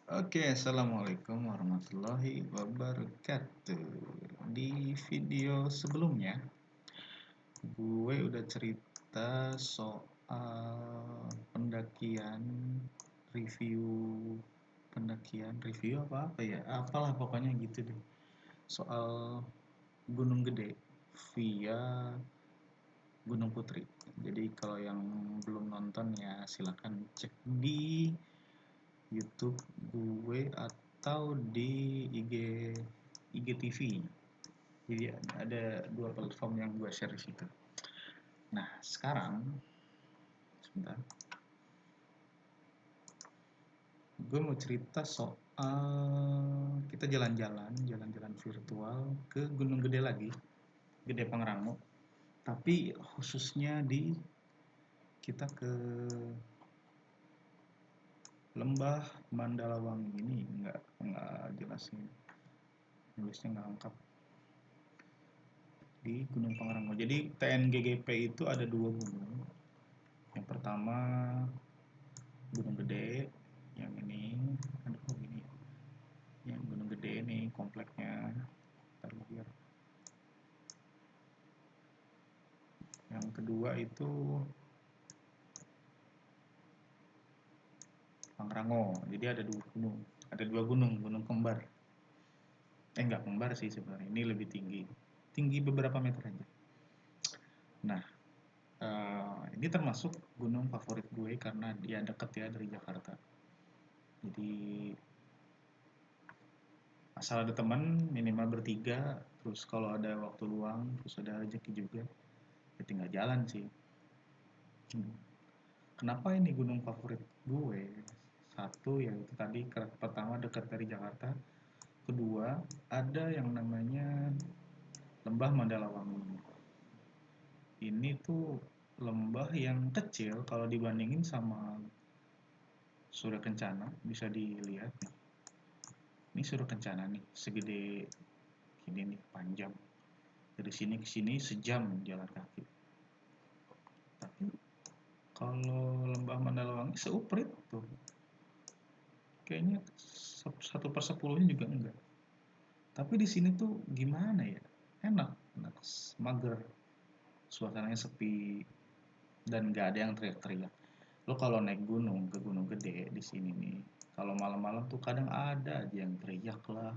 Oke, assalamualaikum warahmatullahi wabarakatuh. Di video sebelumnya, gue udah cerita soal pendakian, review review apa ya? Apalah pokoknya gitu deh. Soal Gunung Gede via Gunung Putri. Jadi kalau yang belum nonton ya silakan cek di YouTube gue atau di IGTV. Jadi ada dua platform yang gue share di situ. Nah, sekarang sebentar. Gue mau cerita soal kita jalan-jalan virtual ke Gunung Gede lagi, Gede Pangrango. Tapi khususnya di kita ke Lembah Mandalawangi ini nggak jelasin, nulisnya nggak lengkap di Gunung Pangrango. Jadi TNGGP itu ada dua gunung. Yang pertama Gunung Gede, yang ini, aduh kok gini ya, yang Gunung Gede ini kompleknya, ntar biar. Yang kedua itu Pangrango. Jadi ada dua gunung, gunung kembar. Enggak kembar sih sebenarnya, ini lebih tinggi, tinggi beberapa meter aja. Nah, ini termasuk gunung favorit gue karena dia deket ya dari Jakarta. Jadi asal ada teman minimal bertiga, terus kalau ada waktu luang, terus ada rezeki juga, ya tinggal jalan sih. Kenapa ini gunung favorit gue? Satu yaitu tadi pertama dekat dari Jakarta, kedua ada yang namanya Lembah Mandalawangi. Ini tuh lembah yang kecil kalau dibandingin sama Surya Kencana, bisa dilihat nih. Ini Surya Kencana nih, segede gini nih, panjang. Dari sini ke sini sejam jalan kaki. Tapi kalau Lembah Mandalawangi seuprit tuh, kayaknya 1/10 juga enggak. Tapi di sini tuh gimana ya? Enak, enak, mager, suasananya sepi dan nggak ada yang teriak-teriak. Lo kalau naik gunung ke Gunung Gede di sini nih, kalau malam-malam tuh kadang ada aja yang teriak lah,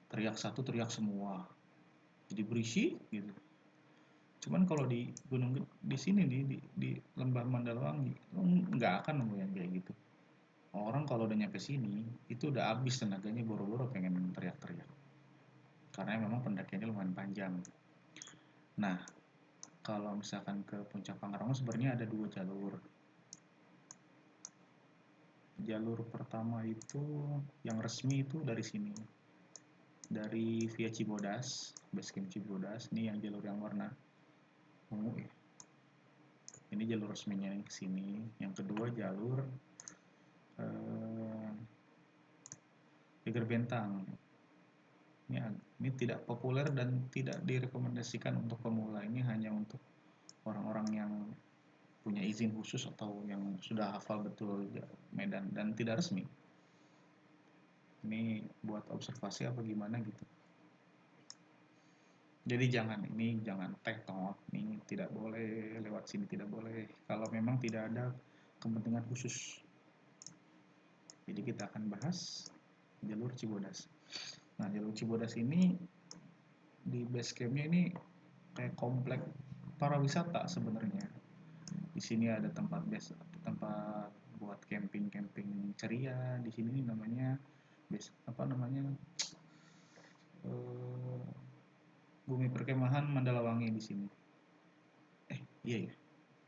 teriak satu teriak semua, jadi berisik gitu. Cuman kalau di gunung di sini nih di Lembah Mandalawangi, lo nggak akan nemu yang kayak gitu. Orang kalau udah nyampe sini, itu udah habis tenaganya boro-boro pengen teriak-teriak. Karena memang pendakiannya lumayan panjang. Nah, kalau misalkan ke Puncak Pangrango sebenarnya ada dua jalur. Jalur pertama itu yang resmi itu dari sini, dari via Cibodas, Basecamp Cibodas. Ini yang jalur yang warna ungu ya. Ini jalur resminya yang ke sini. Yang kedua jalur eh, Geger Bentang. Ini tidak populer dan tidak direkomendasikan untuk pemula. Ini hanya untuk orang-orang yang punya izin khusus atau yang sudah hafal betul medan dan tidak resmi. Ini buat observasi apa gimana gitu. Jadi jangan tektok, ini tidak boleh lewat sini, tidak boleh kalau memang tidak ada kepentingan khusus. Jadi kita akan bahas jalur Cibodas. Nah, jalur Cibodas ini di base campnya ini kayak komplek para wisata sebenarnya. Di sini ada tempat buat camping ceria. Di sini namanya apa namanya, eh, Bumi Perkemahan Mandalawangi di sini. Iya ya,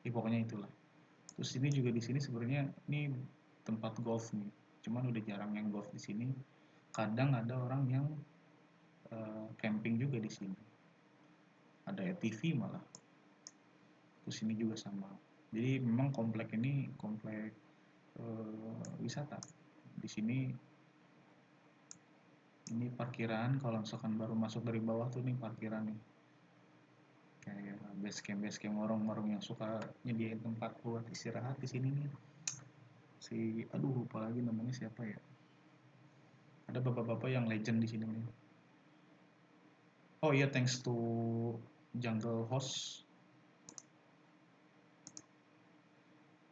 pokoknya itulah. Terus ini juga di sini sebenarnya ini tempat golf nih. Cuman udah jarang yang golf di sini. Kadang ada orang yang camping juga di sini. Ada ATV malah. Terus ini juga sama. Jadi memang komplek ini komplek wisata. Di sini ini parkiran, kalau misalkan baru masuk dari bawah tuh nih parkiran nih. Kayak base camp warung-warung yang suka nyediain tempat buat istirahat di sini nih. Aduh lupa lagi namanya siapa ya. Ada bapak-bapak yang legend di sini nih. Oh iya, thanks to Jungle Host,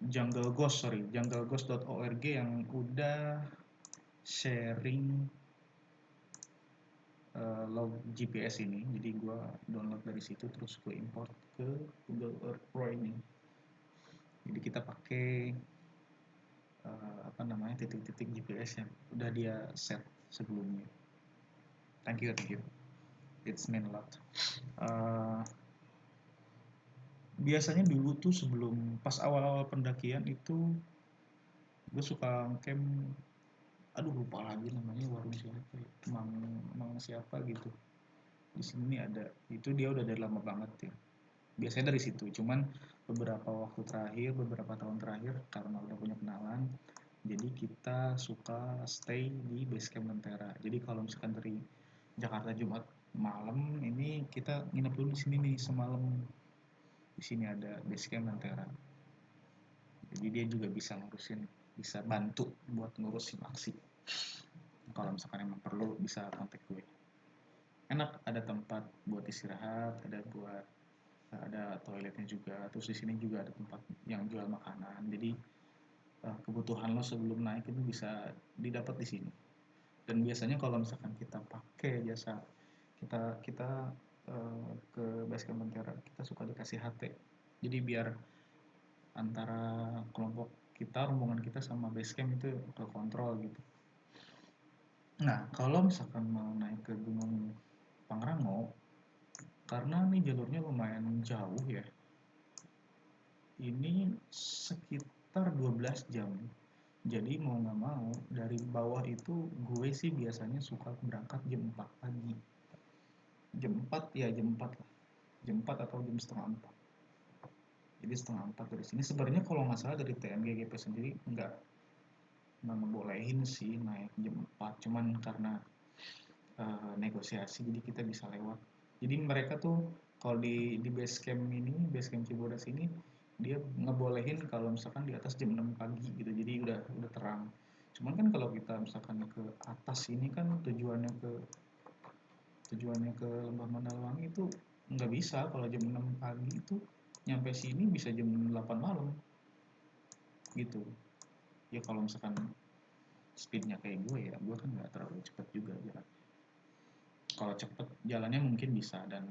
jungleghost.org yang udah sharing log GPS ini. Jadi gue download dari situ terus gue import ke Google Earth Pro ini. Jadi kita pakai apa namanya, titik-titik GPS yang udah dia set sebelumnya. Thank you. It's mean a lot. Biasanya dulu tuh sebelum pas awal-awal pendakian itu gue suka camp, aduh lupa lagi namanya, warung siapa ya, mang siapa gitu. Di sini ada, itu dia udah dari lama banget ya. Biasanya dari situ, cuman beberapa tahun terakhir karena udah punya kenalan, jadi kita suka stay di base camp Lentera. Jadi kalau misalkan dari Jakarta Jumat malam ini kita nginep dulu di sini nih semalam. Di sini ada base camp Lentera. Jadi dia juga bisa bantu buat ngurusin aksi. Kalau misalkan emang perlu bisa kontak gue. Enak, ada tempat buat istirahat, ada toiletnya juga. Terus di sini juga ada tempat yang jual makanan. Jadi kebutuhan lo sebelum naik itu bisa didapat di sini. Dan biasanya kalau misalkan kita pakai jasa kita kita ke Basecamp Mentera, kita suka dikasih HT. Jadi biar antara kelompok kita, rombongan kita sama Basecamp itu terkontrol gitu. Nah, kalau misalkan mau naik ke Gunung Pangrango, karena nih jalurnya lumayan jauh ya, ini sekitar 12 jam. Jadi mau nggak mau dari bawah itu gue sih biasanya suka berangkat jam 4 pagi. Jam 4 ya, jam 4 lah. Jam 4 atau jam setengah 4. Jadi setengah 4 dari sini. Sebenarnya kalau nggak salah dari TMGGP sendiri nggak ngebolehin sih naik jam 4. Cuman karena negosiasi jadi kita bisa lewat. Jadi mereka tuh kalau di base camp ini, base camp Cibodas ini, dia ngebolehin kalau misalkan di atas jam 6 pagi gitu. Jadi udah terang. Cuman kan kalau kita misalkan ke atas ini kan tujuannya ke Lembah Mandalwangi itu nggak bisa. Kalau jam 6 pagi itu nyampe sini bisa jam 8 malam gitu. Ya kalau misalkan speednya kayak gue kan nggak terlalu cepet juga jalan. Kalau cepet jalannya mungkin bisa, dan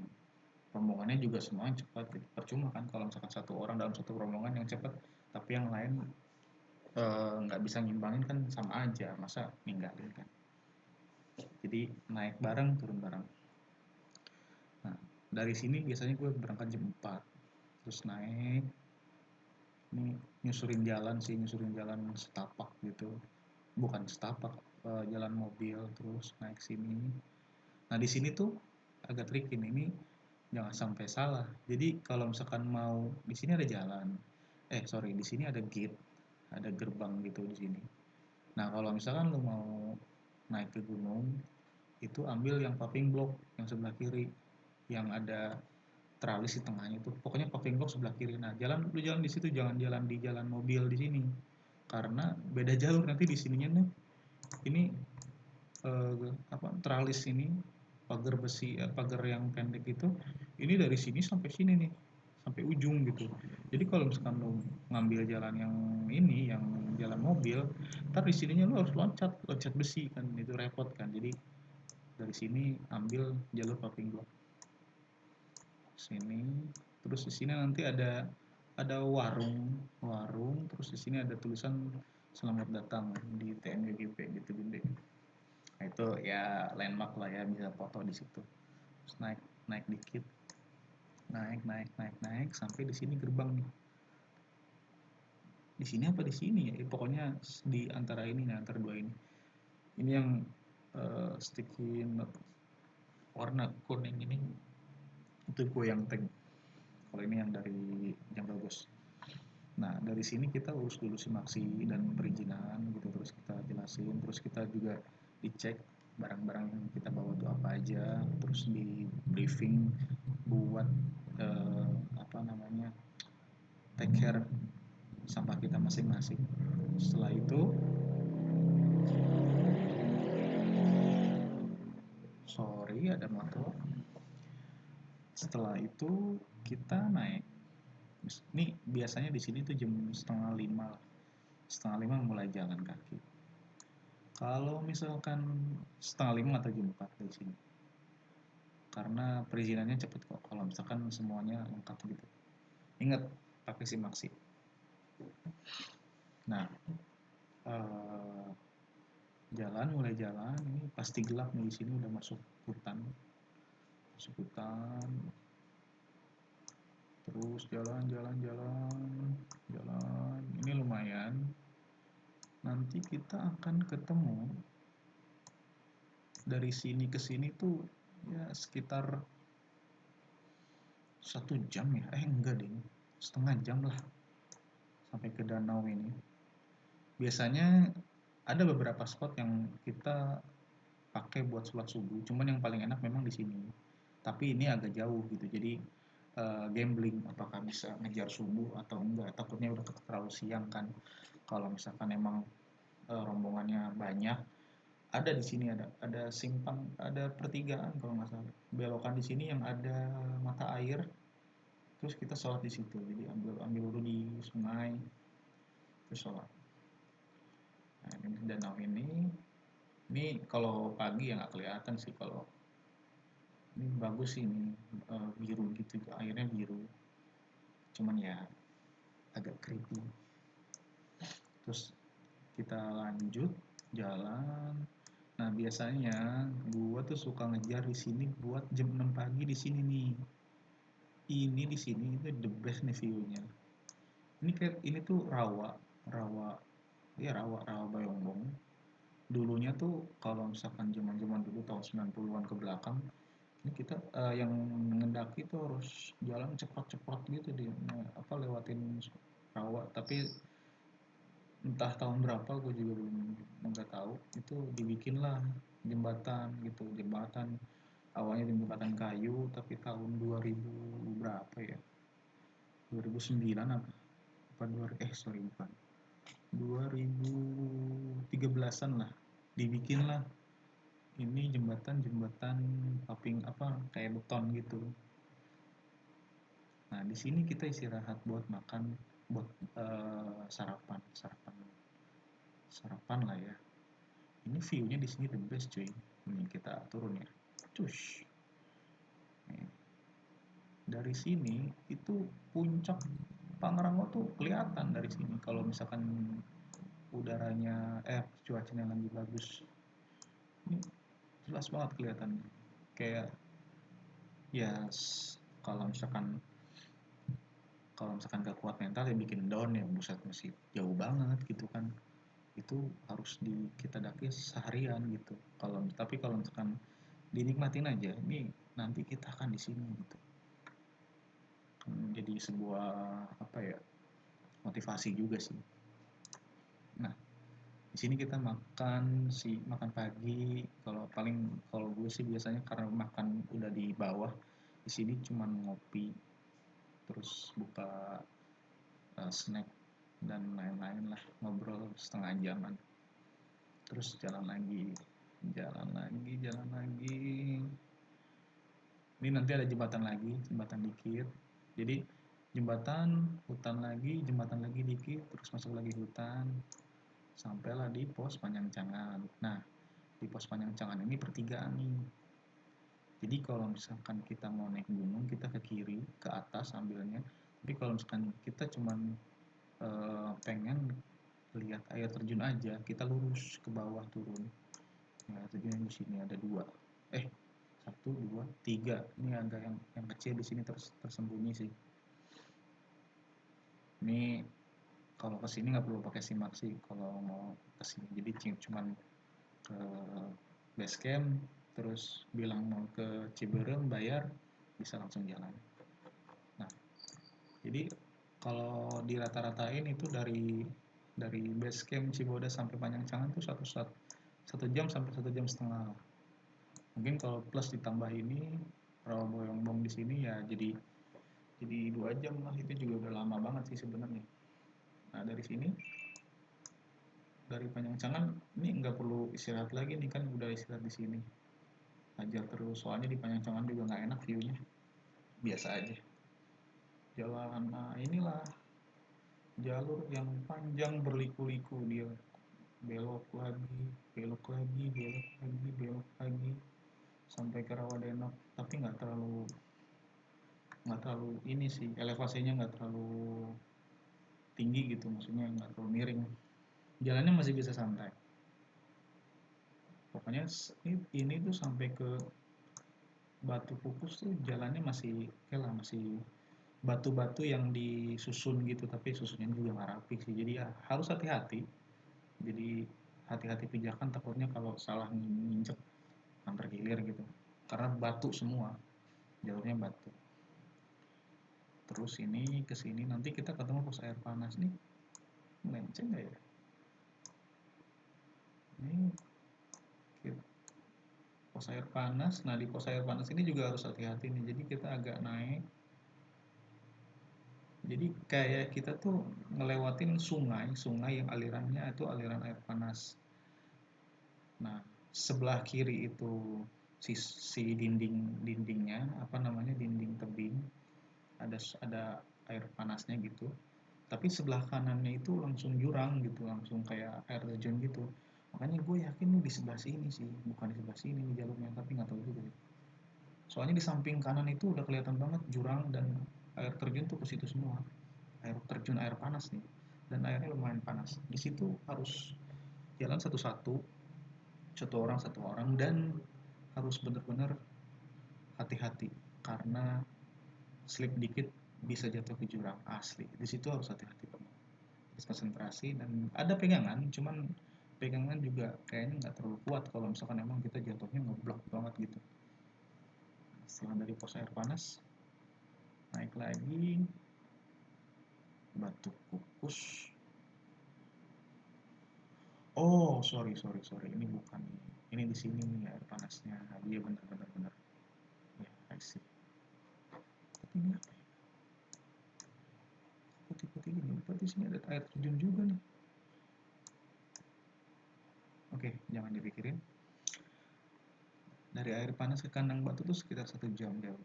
rombongannya juga semuanya cepat gitu. Percuma kan kalau misalkan satu orang dalam satu rombongan yang cepat tapi yang lain nggak bisa ngimbangin, kan sama aja, masa ninggalin kan. Jadi naik bareng turun bareng. Nah, dari sini biasanya gue berangkat jam 4 terus naik, ini nyusurin jalan setapak gitu, bukan setapak, jalan mobil terus naik sini. Nah di sini tuh agak tricky nih, ini jangan sampai salah. Jadi kalau misalkan mau, di sini ada jalan, di sini ada gate, ada gerbang gitu di sini. Nah kalau misalkan lo mau naik ke gunung, itu ambil yang paving block yang sebelah kiri, yang ada teralis di tengahnya itu. Pokoknya paving block sebelah kiri. Nah lu jalan di situ, jangan jalan di jalan mobil di sini, karena beda jalur nanti di sininya nih. Ini teralis ini, pagar besi, pagar yang pendek itu, ini dari sini sampai sini nih, sampai ujung gitu. Jadi kalau misalkan lo ngambil jalan yang ini, yang jalan mobil, ntar di sininya lo harus loncat besi kan, itu repot kan. Jadi dari sini ambil jalur paving block sini, terus di sini nanti ada warung, terus di sini ada tulisan selamat datang di TMGGP gitu gede. Nah itu ya landmark lah ya, bisa foto di situ. Terus naik dikit, naik sampai di sini gerbang nih. Di sini apa di sini ya? Pokoknya di antara ini nih, antara dua ini. Ini yang sticky note warna kuning ini, itu gue yang tag. Kalau ini yang dari Jungle Ghost. Nah dari sini kita urus dulu simaksi dan perizinan gitu, terus kita jelasin, terus kita juga dicek barang-barang yang kita bawa tuh apa aja, terus di briefing buat take care sampah kita masing-masing. Setelah itu lagi ada motor. Setelah itu kita naik. Ini biasanya di sini tuh jam setengah lima, setengah lima mulai jalan kaki. Kalau misalkan setengah lima atau jam 4 di sini, karena perizinannya cepet kok. Kalau misalkan semuanya lengkap gitu. Ingat pakai SIM maksi. Nah, eh, mulai jalan. Ini pasti gelap nih, di sini udah masuk hutan. Masuk hutan. Terus jalan. Ini lumayan. Nanti kita akan ketemu dari sini ke sini tuh ya sekitar 1 jam ya. Enggak deh, setengah jam lah sampai ke danau ini. Biasanya ada beberapa spot yang kita pakai buat sholat subuh, cuman yang paling enak memang di sini. Tapi ini agak jauh gitu, jadi gambling apakah bisa ngejar subuh atau enggak. Takutnya udah terlalu siang kan. Kalau misalkan emang rombongannya banyak, ada di sini ada simpang, ada pertigaan kalau nggak salah. Belokan di sini yang ada mata air, terus kita sholat di situ. Jadi ambil wudhu di sungai, terus sholat. Nah, ini danau ini kalau pagi ya nggak kelihatan sih. Kalau ini bagus sih, ini biru gitu, airnya biru. Cuman ya agak creepy. Terus kita lanjut jalan. Nah, biasanya gua tuh suka ngejar di sini buat jam 6 pagi di sini nih. Ini di sini itu the best nih view-nya. Ini tuh rawa, rawa, ya rawa Bayongbong. Dulunya tuh kalau misalkan zaman-zaman dulu tahun 90-an ke belakang, ini kita yang mengendaki tuh harus jalan cepat-cepat gitu di lewatin rawa. Tapi entah tahun berapa gue juga belum nggak tahu, itu dibikin lah jembatan gitu. Jembatan awalnya jembatan kayu, tapi tahun 2000 berapa ya, 2009 apa 2013-an lah dibikin lah ini jembatan paping kayak beton gitu. Nah, di sini kita istirahat buat makan, buat sarapan sarapan lah ya. Ini view-nya di sini the best cuy. Ini kita turun ya. Cush. Nih. Dari sini itu puncak Pangrango tuh kelihatan dari sini. Kalau misalkan cuacanya lagi bagus. Ini jelas banget kelihatan. Kayak ya kalau misalkan gak kuat mental ya bikin down ya, buset masih jauh banget gitu kan. Itu harus kita daki seharian gitu. Kalau misalkan dinikmatin aja, ini nanti kita akan di sini gitu. Jadi sebuah motivasi juga sih. Nah, di sini kita makan pagi. Kalau gue sih biasanya karena makan udah di bawah, di sini cuman ngopi, terus buka snack dan lain-lain lah, ngobrol setengah jaman. Terus jalan lagi. Ini nanti ada jembatan dikit. Jadi hutan lagi, jembatan lagi dikit, terus masuk lagi hutan, sampailah di pos Panjangcangan. Nah, di pos Panjangcangan ini pertigaan nih. Jadi kalau misalkan kita mau naik gunung, kita ke kiri, ke atas ambilnya. Tapi kalau misalkan kita cuman pengen lihat air terjun aja, kita lurus ke bawah turun. Ya, terjun di sini ada 2. 1, 2, 3. Ini agak yang kecil di sini tersembunyi sih. Ini kalau kesini nggak perlu pakai simak sih kalau mau kesini. Jadi cuman ke base camp, terus bilang mau ke Ciberem, bayar, bisa langsung jalan. Nah, jadi kalau dirata-ratain itu dari base camp Cibodas sampai Panjangcangan tuh 1 jam sampai 1,5 jam. Mungkin kalau plus ditambah ini Rawaboyongbong di sini ya jadi 2 jam lah. Itu juga udah lama banget sih sebenarnya. Nah, dari Panjangcangan ini nggak perlu istirahat lagi nih, kan udah istirahat di sini. hajar terus, soalnya di Panjang juga nggak enak view-nya, biasa aja jalan. Nah inilah jalur yang panjang berliku-liku, dia belok lagi, belok lagi, belok lagi, belok lagi sampai ke Rawadenok, tapi nggak terlalu ini sih, elevasinya nggak terlalu tinggi gitu, maksudnya nggak terlalu miring, jalannya masih bisa santai. Pokoknya ini tuh sampai ke Batu Pupus tuh jalannya masih oke lah, masih batu-batu yang disusun gitu, tapi susunnya juga nggak rapi sih, jadi ya harus hati-hati. Jadi hati-hati pijakan, takutnya kalau salah nginjek kan tergilir gitu, karena batu semua, jalurnya batu. Terus ini ke sini nanti kita ketemu pos air panas nih, melenceng nggak ya ini, pos air panas. Nah di pos air panas ini juga harus hati-hati nih, jadi kita agak naik, jadi kayak kita tuh ngelewatin sungai yang alirannya itu aliran air panas. Nah sebelah kiri itu si dindingnya apa namanya, dinding tebing, ada air panasnya gitu, tapi sebelah kanannya itu langsung jurang gitu, langsung kayak air terjun gitu. Makanya gue yakin nih di sebelah sini sih, bukan di sebelah sini nih jalurnya, tapi nggak tahu juga. Soalnya di samping kanan itu udah kelihatan banget jurang dan air terjun tuh ke situ semua. Air terjun air panas nih. Dan airnya lumayan panas. Di situ harus jalan satu-satu, satu orang dan harus benar-benar hati-hati karena slip dikit bisa jatuh ke jurang asli. Di situ harus hati-hati banget. Harus konsentrasi dan ada pegangan, cuman pegangan juga kayaknya nggak terlalu kuat kalau misalkan emang kita jatuhnya ngeblok banget gitu. Setelah dari pos air panas, naik lagi Batu Pupus. Oh, sorry, ini bukan nih. Ini di sini nih air panasnya. Iya benar benar. Ya, I see. Tapi ini apa ya? Putih-putih gini. Berarti di sini ada air terjun juga nih. Oke, jangan dipikirin. Dari air panas ke kandang batu tuh sekitar 1 jam jauh.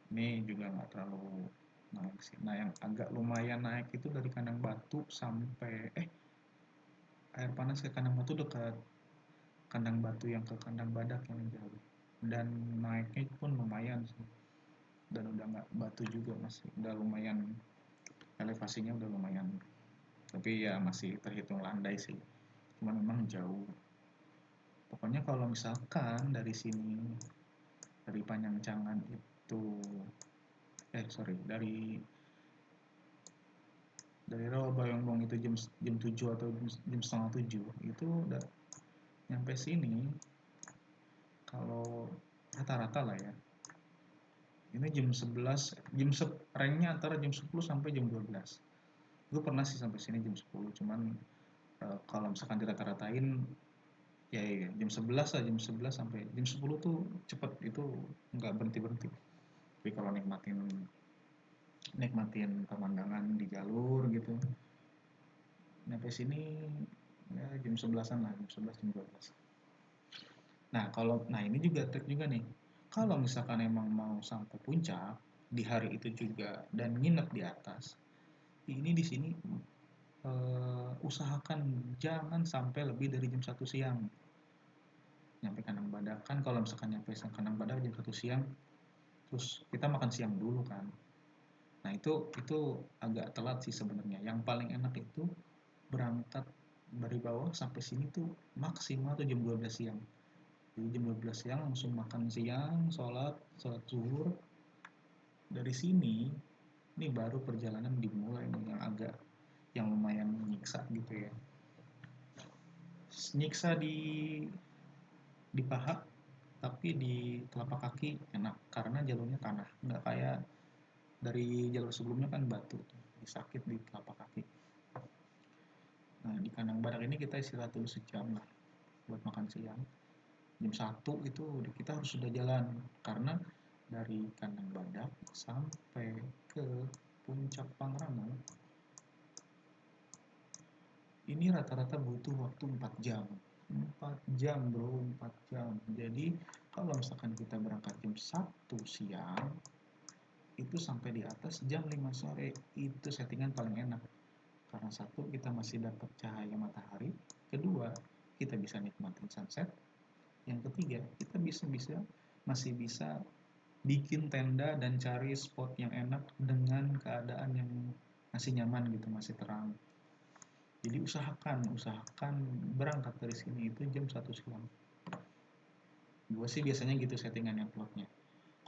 Ini juga nggak terlalu naik sih. Nah, yang agak lumayan naik itu dari kandang batu sampai air panas ke kandang batu dekat kandang batu yang ke kandang badak yang jauh. Dan naiknya pun lumayan sih. Dan udah nggak batu juga, masih udah lumayan, elevasinya udah lumayan, tapi ya masih terhitung landai sih, cuma memang jauh. Pokoknya kalau misalkan dari sini, dari Panjangcangan itu sorry, dari Rawabayongbong itu jam 7 atau jam setengah 7 itu udah nyampe sini, kalau rata-rata lah ya, ini jam 11, ranknya antara jam 10 sampai jam 12. Gue pernah sih sampai sini jam 10, cuman kalau misalkan dirata-ratain ya jam 11 lah, jam 11 sampai jam 10 tuh cepet, itu nggak berhenti-berhenti. Tapi kalau nikmatin nikmatin pemandangan di jalur gitu, sampai sini ya jam 11-an lah, jam 11 jam 12. Nah ini juga trik juga nih, kalau misalkan emang mau sampai puncak di hari itu juga dan nginep di atas, ini di sini usahakan jangan sampai lebih dari jam 1 siang nyampe kandang badak. Kan kalau misalkan nyampe kandang badak jam 1 siang, terus kita makan siang dulu kan, nah itu agak telat sih sebenarnya. Yang paling enak itu berangkat dari bawah sampai sini tuh maksimal tuh jam 12 siang. Jadi jam 12 siang langsung makan siang, sholat zuhur. Dari sini ini baru perjalanan dimulai nih, yang lumayan menyiksa gitu ya. Nyiksa di paha, tapi di telapak kaki enak karena jalurnya tanah, nggak kayak dari jalur sebelumnya kan batu, sakit di telapak kaki. Nah di kandang badak ini kita istirahat dulu sejam lah buat makan siang. Jam 1 itu kita harus sudah jalan, karena dari kandang badak sampai ke puncak Pangrango ini rata-rata butuh waktu 4 jam. 4 jam bro, 4 jam. Jadi kalau misalkan kita berangkat jam 1 siang, itu sampai di atas jam 5 sore. Itu settingan paling enak. Karena satu, kita masih dapat cahaya matahari. Kedua, kita bisa nikmatin sunset. Yang ketiga, kita masih bisa bikin tenda dan cari spot yang enak dengan keadaan yang masih nyaman gitu, masih terang. Jadi usahakan berangkat dari sini itu jam 1 siang. Gue sih biasanya gitu settingannya plotnya.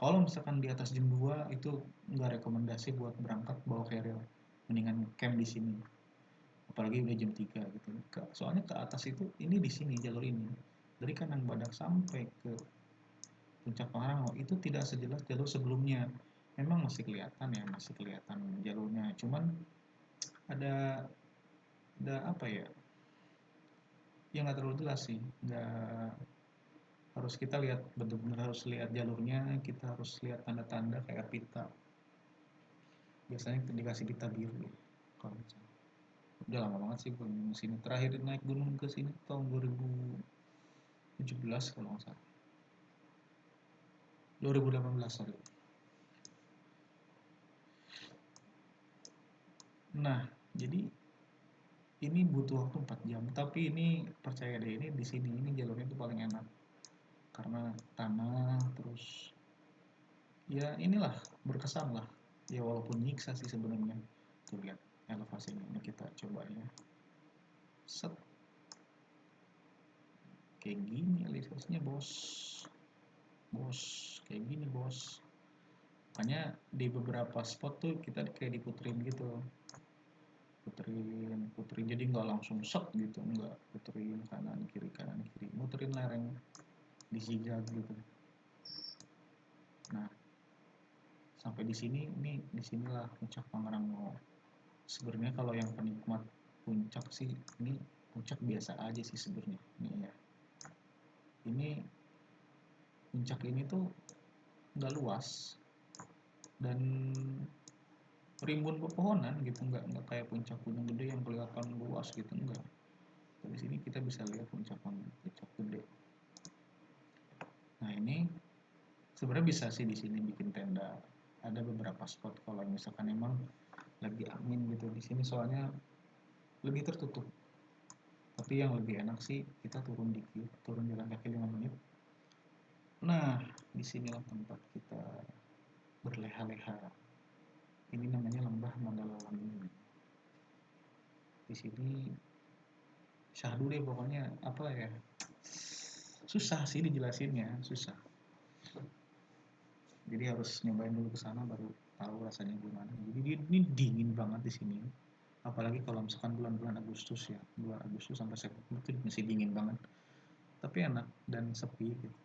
Kalau misalkan di atas jam 2 itu nggak rekomendasi buat berangkat bawa carrier. Mendingan camp di sini. Apalagi udah jam 3 gitu. Soalnya ke atas itu ini di sini jalur ini. Dari Kandang Badak sampai ke Puncak Pangrango itu tidak sejelas jalur sebelumnya. Memang masih kelihatan ya, masih kelihatan jalurnya. Cuman ada apa ya? Yang nggak terlalu jelas sih. Nggak harus kita lihat benar-benar harus lihat jalurnya, kita harus lihat tanda-tanda kayak pita. Biasanya dikasih pita biru ya. Kalau misalnya. Udah lama banget sih gue ke sini. Terakhir naik gunung ke sini tahun 2017 kalau nggak salah. 2018 sorry. Nah, jadi ini butuh waktu 4 jam, tapi ini percaya deh ini di sini ini jalurnya tuh paling enak. Karena tanah terus ya inilah berkesan lah. Ya walaupun nyiksa sih sebenarnya. Tuh lihat elevasinya ini kita coba ya. Set kayak gini elevasinya bos. Bos kayak gini bos. Makanya di beberapa spot tuh kita kayak diputerin gitu. Puterin jadi nggak langsung set gitu, nggak puterin kanan kiri muterin lereng di zigzag gitu. Nah sampai di sini ini disinilah puncak Pangrango. Sebenarnya kalau yang penikmat puncak sih ini puncak biasa aja sih sebenarnya nih ya. Ini puncak ini tuh nggak luas dan rimbun pepohonan gitu, nggak kayak puncak gunung gede yang kelihatan luas gitu, enggak. Dari sini kita bisa lihat puncak gede. Nah ini sebenarnya bisa sih di sini bikin tenda. Ada beberapa spot kalau misalkan emang lagi angin gitu di sini soalnya lebih tertutup. Tapi yang lebih enak sih kita turun dikit, turun jalan kaki 5 menit. Nah, disinilah tempat kita berleha-leha. Ini namanya Lembah Mandalawangi. Di sini syahdu deh pokoknya apa ya? Susah sih dijelasinnya, susah. Jadi harus nyobain dulu ke sana baru tahu rasanya gimana. Jadi ini dingin banget di sini. Apalagi kalau misalkan bulan-bulan Agustus ya, bulan Agustus sampai September itu masih dingin banget. Tapi enak dan sepi gitu.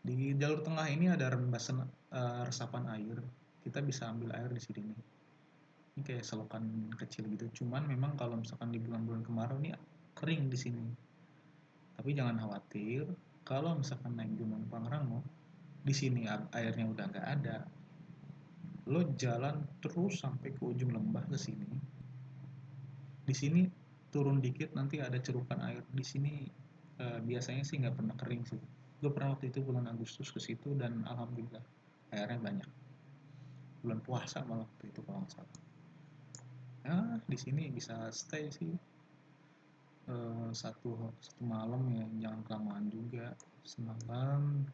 Di jalur tengah ini ada resapan air. Kita bisa ambil air di sini nih. Ini kayak selokan kecil gitu. Cuman memang kalau misalkan di bulan-bulan kemarau ini kering di sini. Tapi jangan khawatir, kalau misalkan naik Gunung Pangrango, di sini airnya udah nggak ada. Lo jalan terus sampai ke ujung lembah ke sini. Di sini turun dikit nanti ada cerukan air. Di sini biasanya sih nggak pernah kering sih. Gue pernah waktu itu bulan Agustus ke situ dan alhamdulillah airnya banyak. Bulan puasa malah waktu itu kalau nggak salah. Ya di sini bisa stay sih satu malam ya, jangan kelamaan juga, semalam.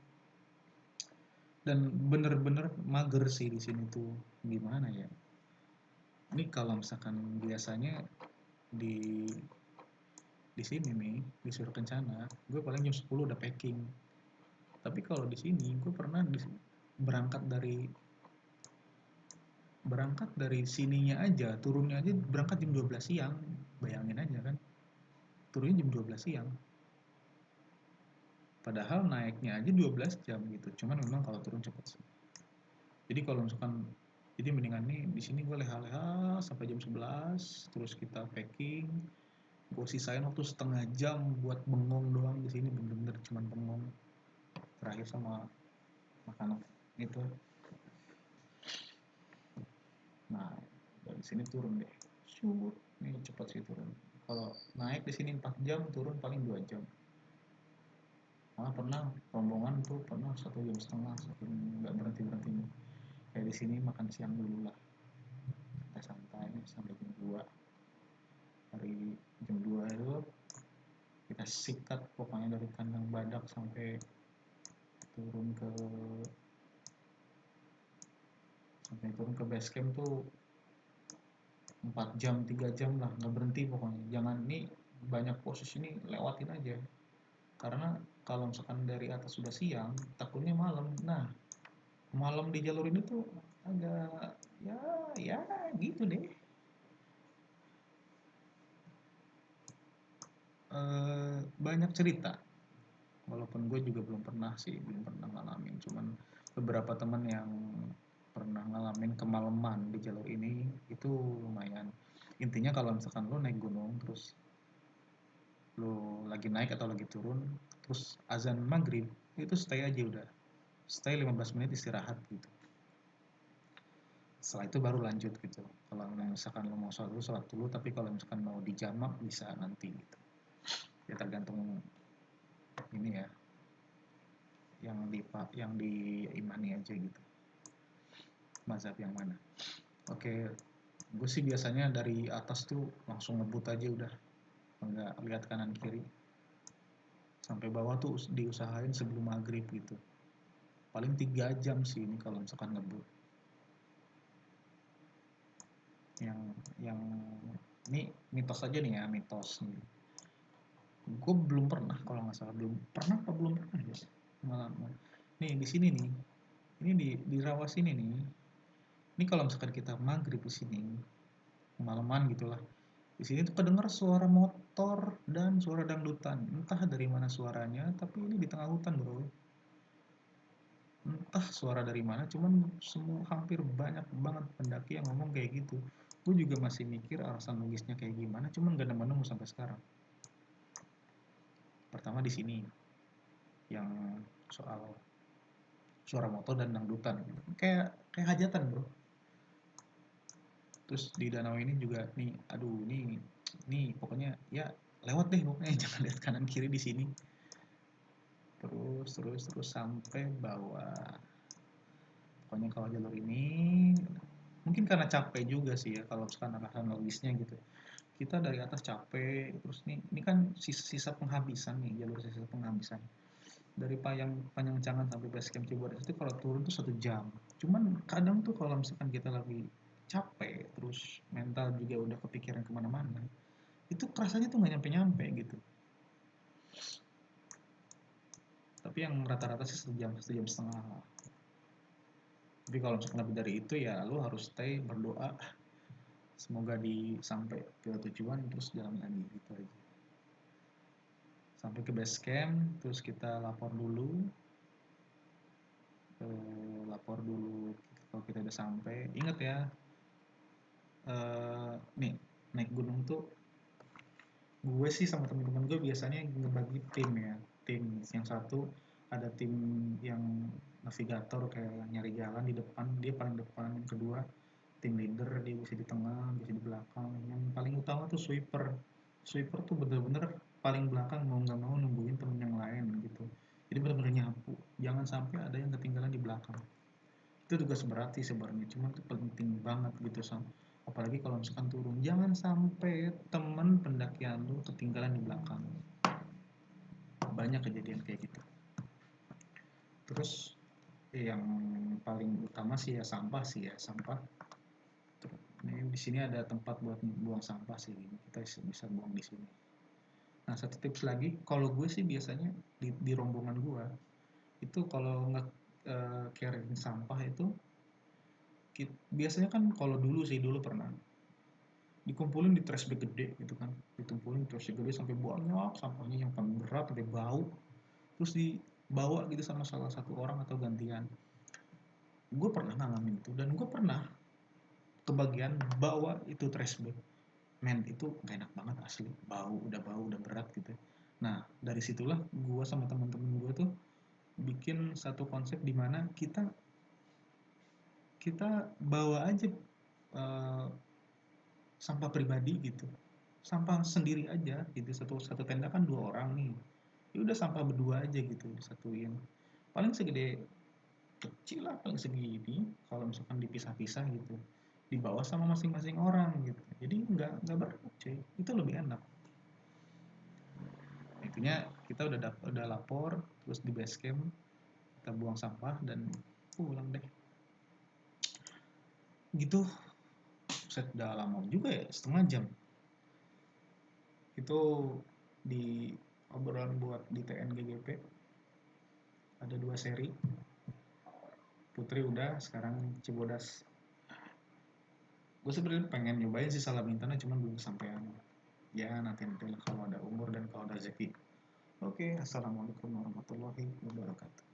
Dan bener-bener mager sih di sini tuh, gimana ya, ini kalau misalkan biasanya di sini nih di Surat Kencana gue paling jam 10 udah packing. Tapi kalau di sini gue pernah berangkat dari sininya aja, turunnya aja berangkat jam 12 siang. Bayangin aja kan, turunnya jam 12 siang. Padahal naiknya aja 12 jam gitu. Cuman memang kalau turun cepet sih. Jadi kalau misalkan jadi mendingan nih di sini gue leha-leha sampai jam 11 terus kita packing. Gue sisain waktu setengah jam buat bengong doang di sini, bener-bener cuman bengong. Terakhir sama makanan itu. Nah, dari sini turun deh. Shoot, nih cepat sih turun. Kalau naik di sini 4 jam, turun paling 2 jam. Malah pernah rombongan tuh pernah 1,5 jam saking nggak berhenti berhentinya. Kayak di sini makan siang dulu lah, santai sampai jam 2. Dari jam 2 itu kita sikat pokoknya dari kandang badak turun ke turun ke base camp tuh 4 jam 3 jam lah, nggak berhenti pokoknya. Jangan nih, banyak posisi ini lewatin aja, karena kalau misalkan dari atas sudah siang takutnya malam. Nah, malam di jalur ini tuh agak ya ya gitu deh. Banyak cerita, walaupun gue juga belum pernah ngalamin, cuman beberapa teman yang pernah ngalamin kemalaman di jalur ini itu lumayan. Intinya kalau misalkan lo naik gunung terus lo lagi naik atau lagi turun terus azan maghrib, itu stay aja udah, stay 15 menit istirahat gitu. Setelah itu baru lanjut gitu. Kalau misalkan lo mau sholat dulu, tapi kalau misalkan mau dijamak bisa nanti gitu. Ya tergantung ini ya, yang diimani aja gitu, mazhab yang mana. Oke, gue sih biasanya dari atas tuh langsung ngebut aja udah, nggak lihat kanan kiri. Sampai bawah tuh diusahain sebelum maghrib gitu. Paling 3 jam sih ini kalau misalkan ngebut. Yang ini mitos aja nih ya, mitos nih. Gue belum pernah, kalau nggak salah belum pernah guys, ngalamin. Nih di sini nih, ini di Rawas ini nih. Ini kalau misalkan kita maghrib di sini, malaman gitulah. Di sini tuh kedengar suara motor dan suara dangdutan. Entah dari mana suaranya, tapi ini di tengah hutan, bro. Entah suara dari mana, cuman semua hampir banyak banget pendaki yang ngomong kayak gitu. Gue juga masih mikir alasan logisnya kayak gimana, cuman gak nemu sampai sekarang. Pertama di sini yang soal suara motor dan dangdutan, kayak hajatan, bro. Terus di danau ini juga nih, aduh nih pokoknya ya lewat deh pokoknya, jangan lihat kanan kiri di sini. Terus sampai bawah. Pokoknya kalau jalur ini mungkin karena capek juga sih ya, kalau sekarang alasan logisnya gitu. Kita dari atas capek, terus ini kan sisa penghabisan nih, jalur sisa penghabisan. Dari Panjangcangan sampai base camp Cibodas itu kalau turun tuh 1 jam. Cuman kadang tuh kalau misalkan kita lagi capek, terus mental juga udah kepikiran kemana-mana, itu kerasanya tuh nggak nyampe-nyampe gitu. Tapi yang rata-rata sih 1 jam 1,5 jam lah. Tapi kalau misalkan lebih dari itu ya lu harus stay berdoa, semoga sampai ke tujuan terus jalan lagi gitu aja. Sampai ke base camp, terus kita lapor dulu kalau kita udah sampai. Ingat ya, nih naik gunung tuh gue sih sama teman-teman gue biasanya ngebagi tim ya. Tim yang satu ada tim yang navigator kayak nyari jalan di depan, dia paling depan. Yang kedua tim leader, dia bisa di tengah, bisa di belakang. Yang paling utama tuh sweeper tuh bener-bener paling belakang, mau nggak mau nungguin temen yang lain gitu. Jadi bener-bener nyapu, jangan sampai ada yang ketinggalan di belakang. Itu tugas berat sih sebenarnya, cuman itu penting banget gitu, apalagi kalau misalkan turun, jangan sampai temen pendakian lu ketinggalan di belakang. Banyak kejadian kayak gitu. Terus yang paling utama sih ya sampah. Ini di sini ada tempat buat buang sampah sih, kita bisa buang di sini. Nah, satu tips lagi, kalau gue sih biasanya di rombongan gue itu kalau nggak carrying sampah itu, biasanya kan kalau dulu pernah dikumpulin di trash bag gede gitu kan, ditumpulin di trash bag gede sampai banyak sampahnya yang paling berat sampai bau, terus dibawa gitu sama salah satu orang atau gantian. Gue pernah ngalamin itu, dan gue pernah kebagian bawa itu trash bag. Men, itu gak enak banget asli, bau udah berat gitu. Nah, dari situlah gue sama teman-teman gue tuh bikin satu konsep di mana kita bawa aja sampah pribadi gitu. sampah sendiri aja gitu, satu satu tenda kan 2 orang nih, ya udah sampah berdua aja gitu disatuin, paling segede kecil lah, paling segini kalau misalkan dipisah-pisah gitu, dibawa sama masing-masing orang gitu, jadi nggak berat cuy, itu lebih enak. Intinya kita udah lapor, terus di base camp kita buang sampah dan pulang deh gitu. Set udah lama juga ya, setengah jam itu di obrolan buat di TNGGP. Ada 2 seri, Putri udah, sekarang Cibodas. Gue sebenarnya pengen nyobain sih Salamintan, cuman belum kesampaian. Ya nanti nanti lah kalau ada umur dan kalau ada rezeki. Oke, assalamualaikum warahmatullahi wabarakatuh.